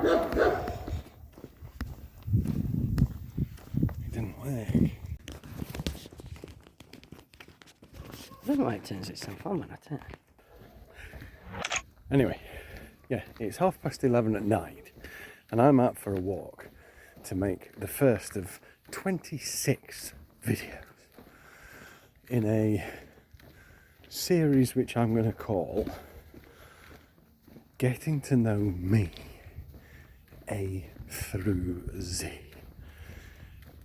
It didn't work. I don't know why it turns itself on when I turn. Anyway, yeah, it's 11:30 at night, and I'm out for a walk to make the first of 26 videos in a series which I'm going to call Getting to Know Me A through Z.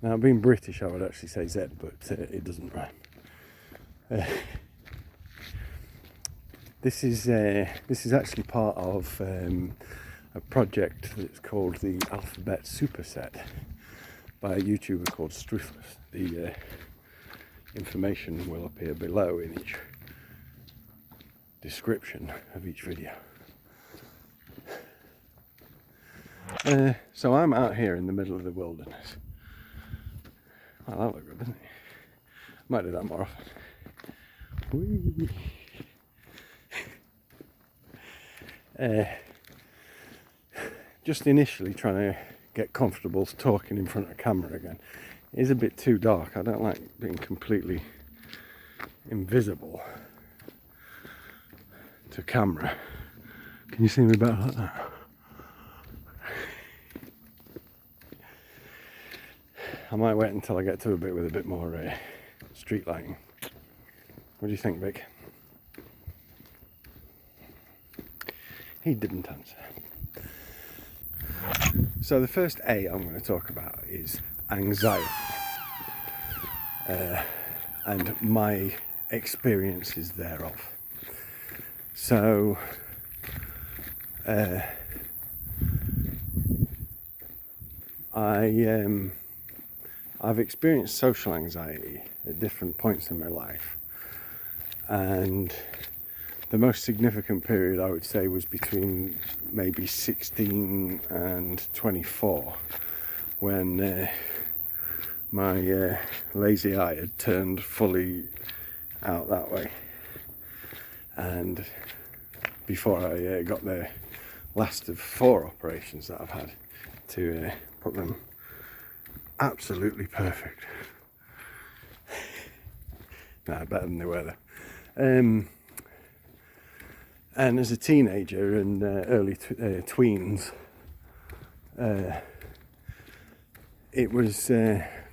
Now, being British, I would actually say Z, but it doesn't rhyme. This is actually part of a project that's called the Alphabet Superset by a YouTuber called Struthless. The information will appear below in each description of each video. So I'm out here in the middle of the wilderness. Well, that look good, doesn't it? Might do that more often. Whee! Just initially trying to get comfortable talking in front of camera again. It is a bit too dark. I don't like being completely invisible to camera. Can you see me better like that? I might wait until I get to a bit with a bit more street lighting. What do you think, Vic? He didn't answer. So the first A I'm going to talk about is anxiety, and my experiences thereof. So I've experienced social anxiety at different points in my life, and the most significant period I would say was between maybe 16 and 24, when my lazy eye had turned fully out that way, and before I got the last of 4 operations that I've had to put them absolutely perfect. Nah, better than they were though. And as a teenager and early tweens, it was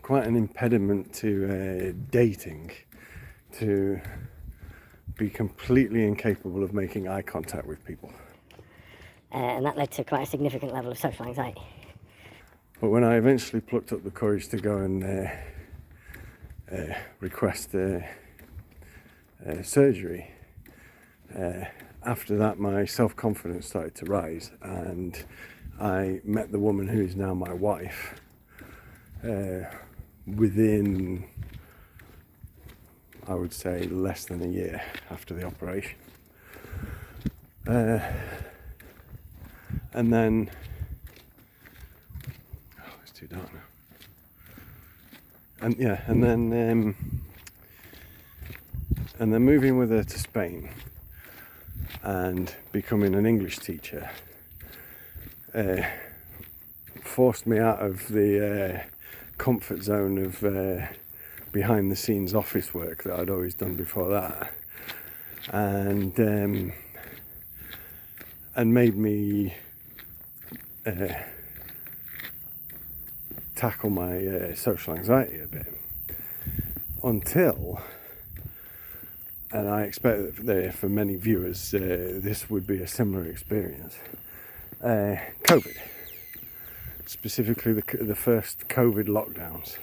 quite an impediment to dating, to be completely incapable of making eye contact with people. And that led to quite a significant level of social anxiety. But when I eventually plucked up the courage to go and request surgery, after that my self-confidence started to rise, and I met the woman who is now my wife within, I would say, less than a year after the operation. And then, oh, it's too dark now. And yeah, and then moving with her to Spain and becoming an English teacher forced me out of the comfort zone of behind the scenes office work that I'd always done before that, and made me tackle my social anxiety a bit, until, and I expect that for many viewers this would be a similar experience, COVID, specifically the first COVID lockdowns.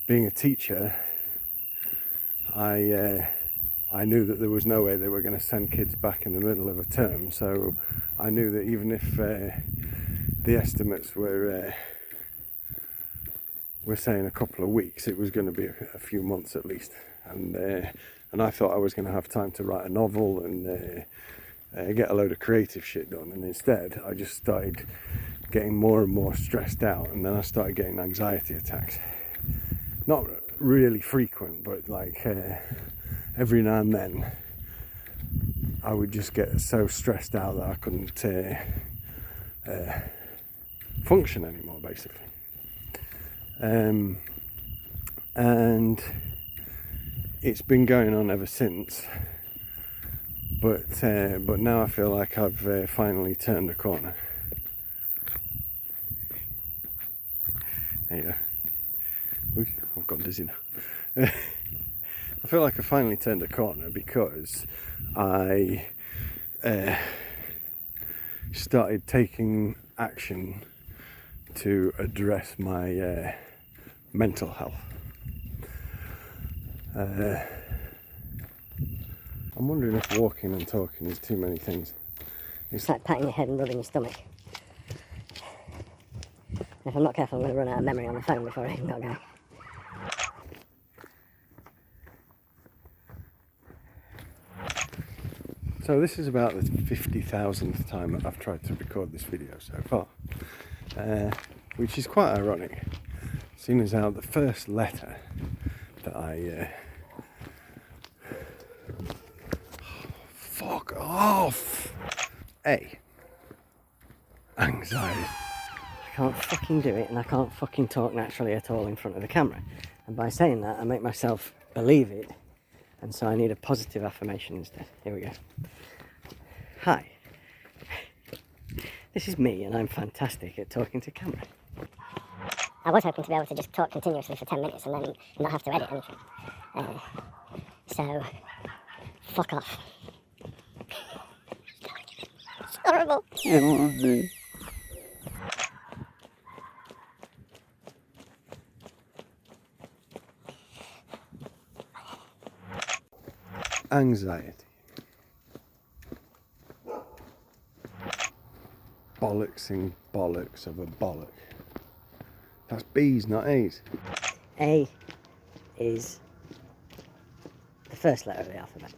Being a teacher, I knew that there was no way they were going to send kids back in the middle of a term, so I knew that even if the estimates were saying a couple of weeks, it was going to be a few months at least, and I thought I was going to have time to write a novel and get a load of creative shit done, and instead I just started getting more and more stressed out, and then I started getting anxiety attacks. Not really frequent, but like every now and then I would just get so stressed out that I couldn't function anymore, basically. And it's been going on ever since. But now I feel like I've finally turned the corner. There you go. Ooh, I've got dizzy now. I feel like I finally turned a corner because I started taking action to address my mental health. I'm wondering if walking and talking is too many things. It's like patting your head and rubbing your stomach. If I'm not careful, I'm going to run out of memory on the phone before I even got going. So this is about the 50,000th time that I've tried to record this video so far, which is quite ironic, seeing as how the first letter that I fuck off! A. Anxiety. I can't fucking do it, and I can't fucking talk naturally at all in front of the camera. And by saying that, I make myself believe it, and so I need a positive affirmation instead. Here we go. Hi. This is me, and I'm fantastic at talking to camera. I was hoping to be able to just talk continuously for 10 minutes and then not have to edit anything. So, fuck off. It's horrible. Anxiety. Bollocksing bollocks of a bollock. That's B's, not A's. A is the first letter of the alphabet.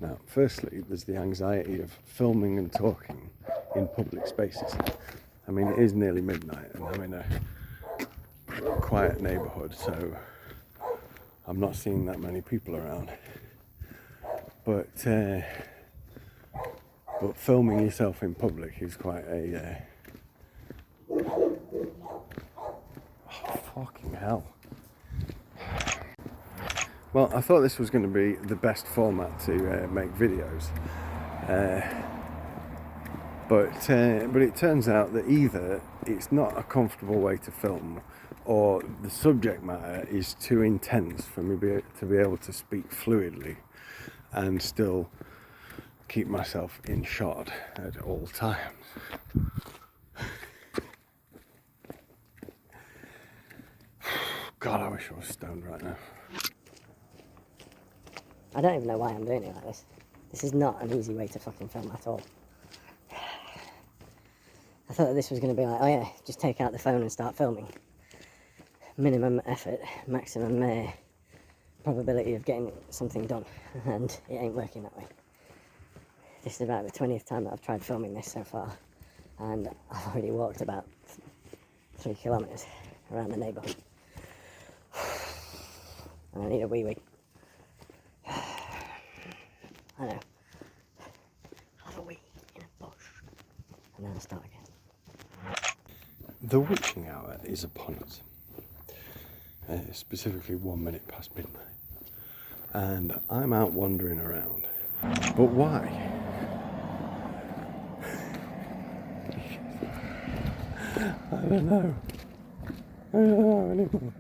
Now, firstly, there's the anxiety of filming and talking in public spaces. I mean, it is nearly midnight and I'm in a quiet neighbourhood, so I'm not seeing that many people around. But filming yourself in public is quite a... oh, fucking hell. Well, I thought this was going to be the best format to make videos. But it turns out that either it's not a comfortable way to film, or the subject matter is too intense for me to be able to speak fluidly and still keep myself in shot at all times. God, I wish I was stoned right now. I don't even know why I'm doing it like this. This is not an easy way to fucking film at all. I thought that this was going to be like, oh yeah, just take out the phone and start filming. Minimum effort, maximum probability of getting something done. And it ain't working that way. This is about the 20th time that I've tried filming this so far. And I've already walked about 3 kilometres around the neighbourhood. And I need a wee. I know. I'll have a wee in a bush. And then I'll start again. The witching hour is upon us. Specifically 1 minute past midnight. And I'm out wandering around. But why? I don't know. I don't know anymore.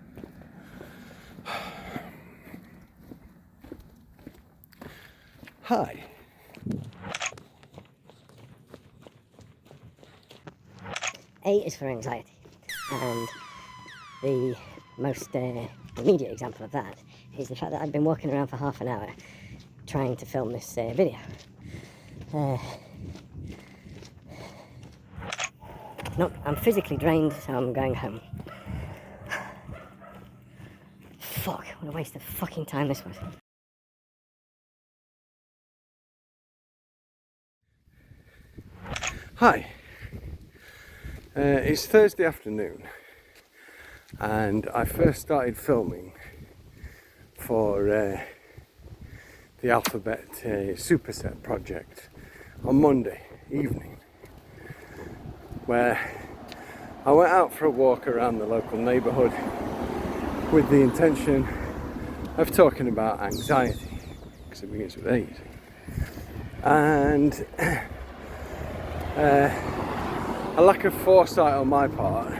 Hi. A is for anxiety, and the most immediate example of that is the fact that I've been walking around for half an hour trying to film this video. No, I'm physically drained, so I'm going home. Fuck, what a waste of fucking time this was. Hi. It's Thursday afternoon, and I first started filming for the Alphabet Superset project on Monday evening, where I went out for a walk around the local neighbourhood with the intention of talking about anxiety, because it begins with 8. And a lack of foresight on my part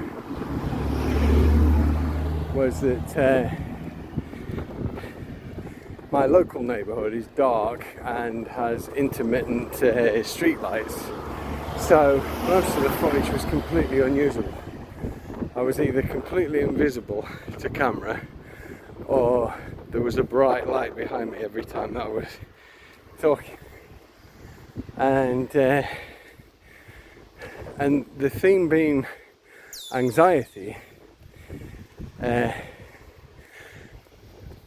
was that my local neighbourhood is dark and has intermittent street lights, so most of the footage was completely unusable. I was either completely invisible to camera, or there was a bright light behind me every time that I was talking. And the theme being anxiety,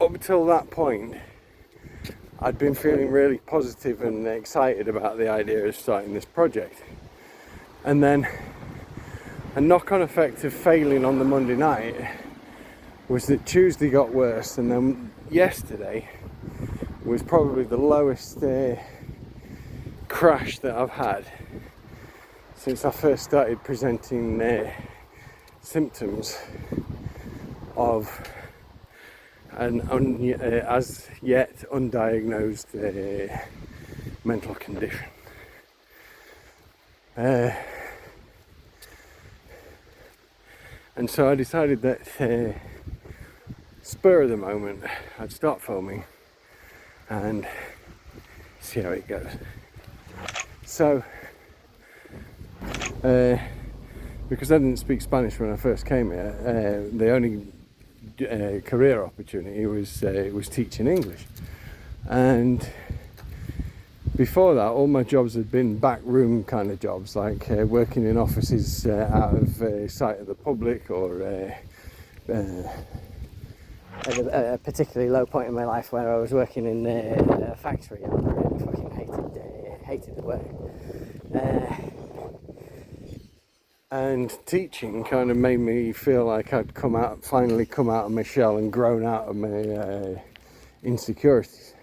up till that point I'd been feeling really positive and excited about the idea of starting this project. And then a knock-on effect of failing on the Monday night was that Tuesday got worse, and then yesterday was probably the lowest crash that I've had since I first started presenting symptoms of an as yet undiagnosed mental condition. And so I decided that spur of the moment I'd start filming and see how it goes. So because I didn't speak Spanish when I first came here, the only career opportunity was teaching English, and before that all my jobs had been backroom kind of jobs, like working in offices out of sight of the public, or at a particularly low point in my life where I was working in a factory and I really fucking hated the work. And teaching kind of made me feel like I'd finally come out of my shell and grown out of my insecurities.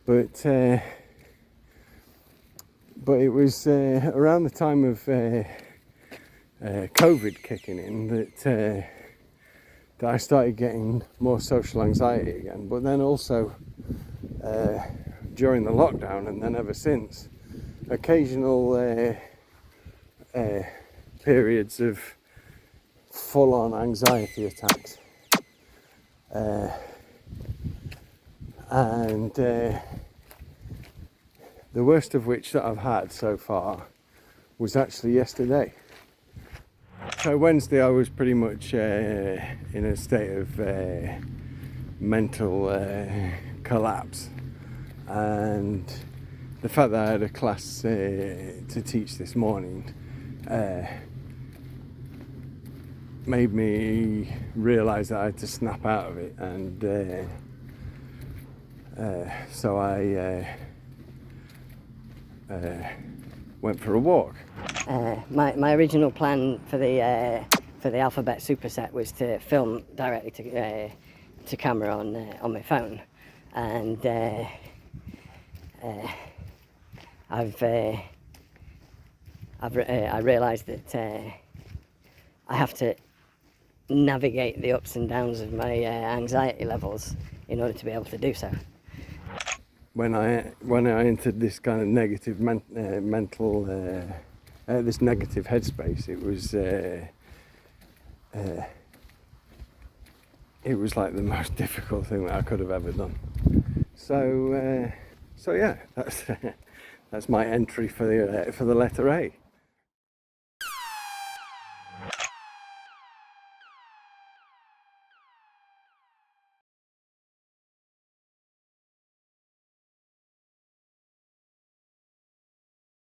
But it was around the time of COVID kicking in that I started getting more social anxiety again. But then also during the lockdown, and then ever since, occasional periods of full-on anxiety attacks, and the worst of which that I've had so far was actually yesterday. So Wednesday I was pretty much in a state of mental collapse, and the fact that I had a class to teach this morning made me realise that I had to snap out of it, and so I went for a walk. My original plan for the Alphabet Superset was to film directly to camera on my phone, and I realised that I have to navigate the ups and downs of my anxiety levels in order to be able to do so. When I entered this kind of negative mental, this negative headspace, it was like the most difficult thing that I could have ever done. So yeah, that's my entry for the letter A.